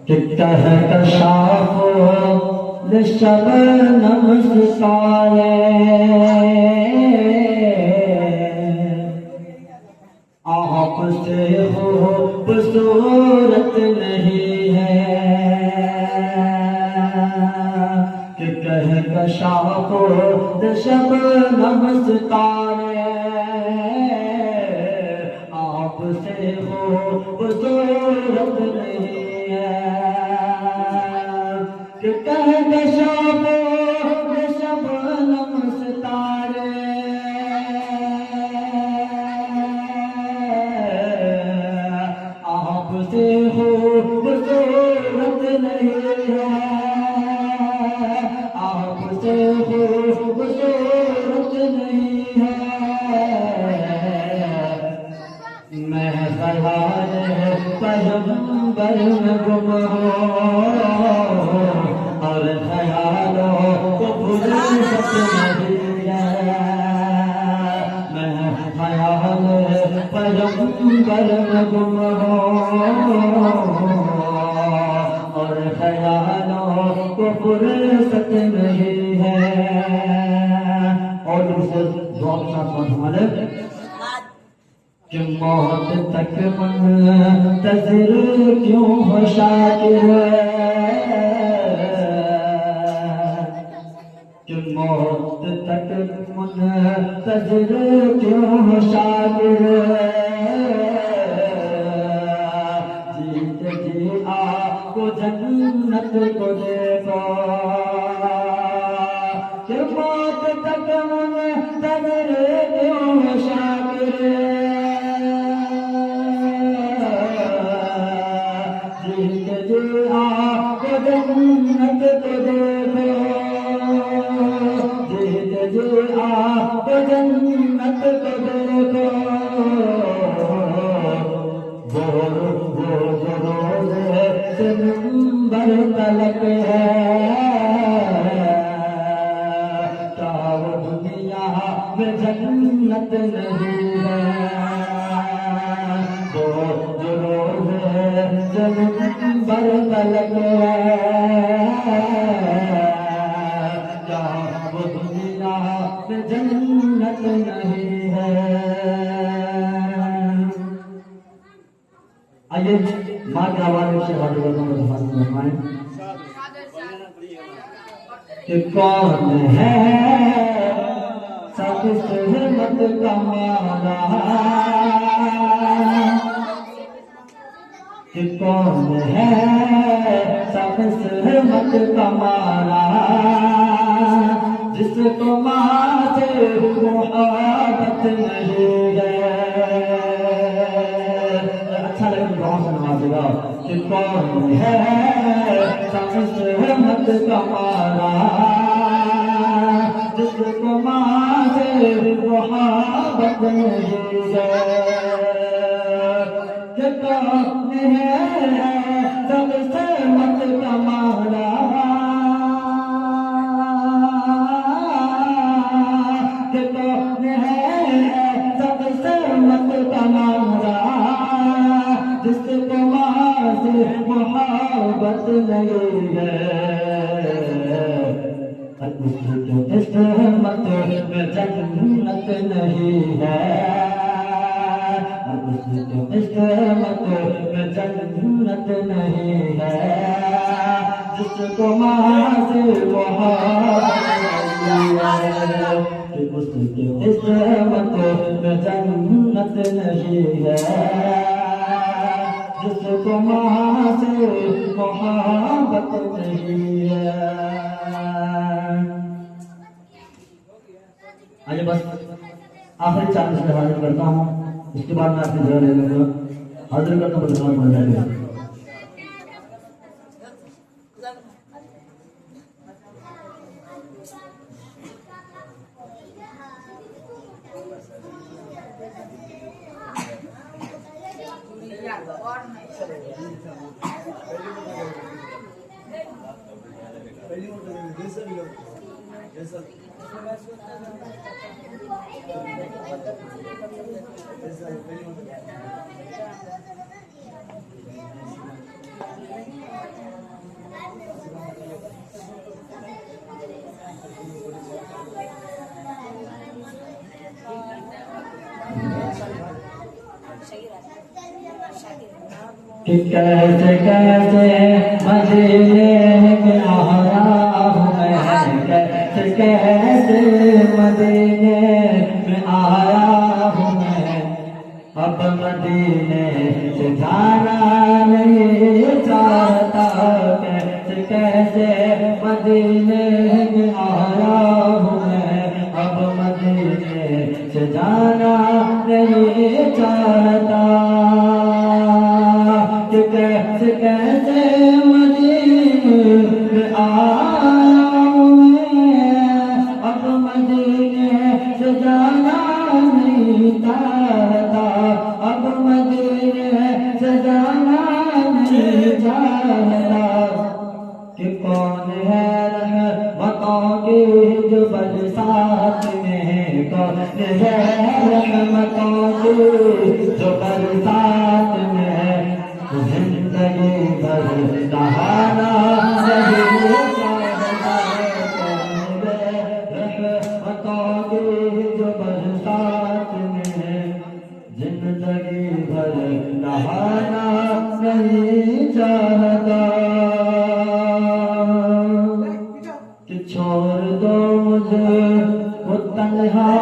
कि कहकशाफो शबनम सितारे आपसे हो खूबसूरत नहीं है कि कहकशाफो शबनम सितारे आपसे हो खूबसूरत नहीं है कि कहकशाफो शबनम सितारे आपसे हो खूबसूरत नहीं है आपसे हो खूबसूरत नहीं है मैं ख्याल पैगंबर में गुम हूँ और ख्यालों को फुर्सत नहीं है मैं ख्याल पैगंबर में गुम हूँ और ख्यालों को फुर्सत नहीं है। और दूसरे दुआ के साथ हमारे कि मौत तक मुंतज़िर क्यों हो शाकिर कि मौत तक मुंतज़िर क्यों हो शाकिर जीत जी आपको जन्नत को देखो कि मौत तक मुंतज़िर क्यों हो शाकिर आपको जन्नत को देखो जीत आपको जन्नत को देखो वो जो रोज़े से मिंबर तलक है क्या वो दुनिया में जन्नत नहीं है वो जो रोज़े से मिंबर तलक है क्या वो दुनिया में जन्नत नहीं है। आइए माँ की आवाज़ से हाथ फरमाएं कि कौन है सब सहमत का माला कि कौन है सब सहमत का माला जिसको माँ से मोहब्बत नहीं है। अच्छा लगे तो गाँव से नवाजेगा कि कौन है सब सहमत का माला जिसको माँ से मोहब्बत नहीं है कि कौन है सब सहमत का माला कि कौन है सब सहमत का माला जिसको माँ से मोहब्बत नहीं है उसको किस्मत में जन्नत नहीं है उसको किस्मत में जन्नत नहीं है जिसको माँ से मोहब्बत नहीं है उसको किस्मत में जन्नत नहीं है जिसको माँ से मोहब्बत नहीं है। आइए बस आखिरी चांद से हाजिर करता हूँ इसके बाद मैं अपनी जगह ले लूँगा हाजिर करता हूँ धन्यवाद मिल जाएगा। कि कैसे कैसे मदीने में आया हूँ मैं, कैसे कैसे मदीने में आया हूँ मैं। अब मदीने से जाना नहीं चाहता, कैसे कैसे मदीने में आया हूँ मैं। अब मदीने से जाना नहीं चाहता, कि कैसे कैसे मदीने में आया हूँ मैं। अब मदीने से जाना नहीं चाहता, अब मदीने से जाना नहीं चाहता। कि कौन है रहमतों की जो बरसात में, कौन है रहमतों की जो बरसात में। जिंदगी भर नहाना नहीं चाहता, रहमतों की जो बरसात में। जिंदगी भर नहाना नहीं चाहता, कि छोड़ दो मुझे वो तन्हा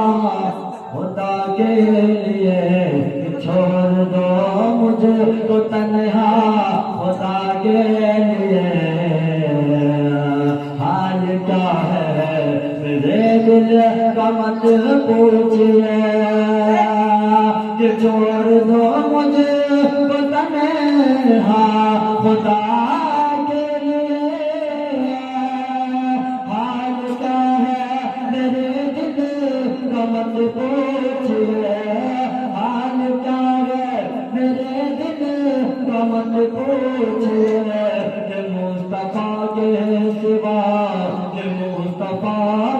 खुदा के लिए, कि छोड़ दो मुझे तो तन्हा खुदा के लिए। हाल क्या है मेरे दिल का मत पूछिए, कि छोड़ दो मुझे तो तन्हा खुदा के लिए। हाल क्या है मेरे दिल का मत पूछिए, हाल क्या है मेरे दिल का मत पूछिए। कि मुस्तफा के सिवा, कि मुस्तफा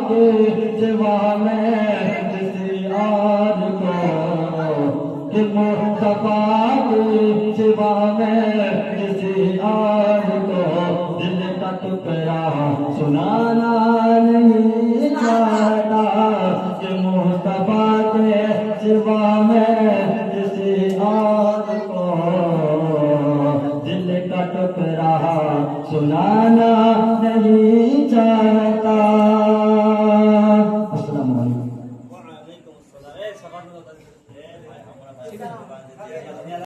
के सिवा मैं किसी और को, कि मुस्तफा के सिवा मैं किसी और को दिल का टुकड़ा सुनाना नहीं चाहता। कि मुस्तफा के सिवा मैं किसी और को दिल का टुकड़ा सुनाना नहीं चाहता।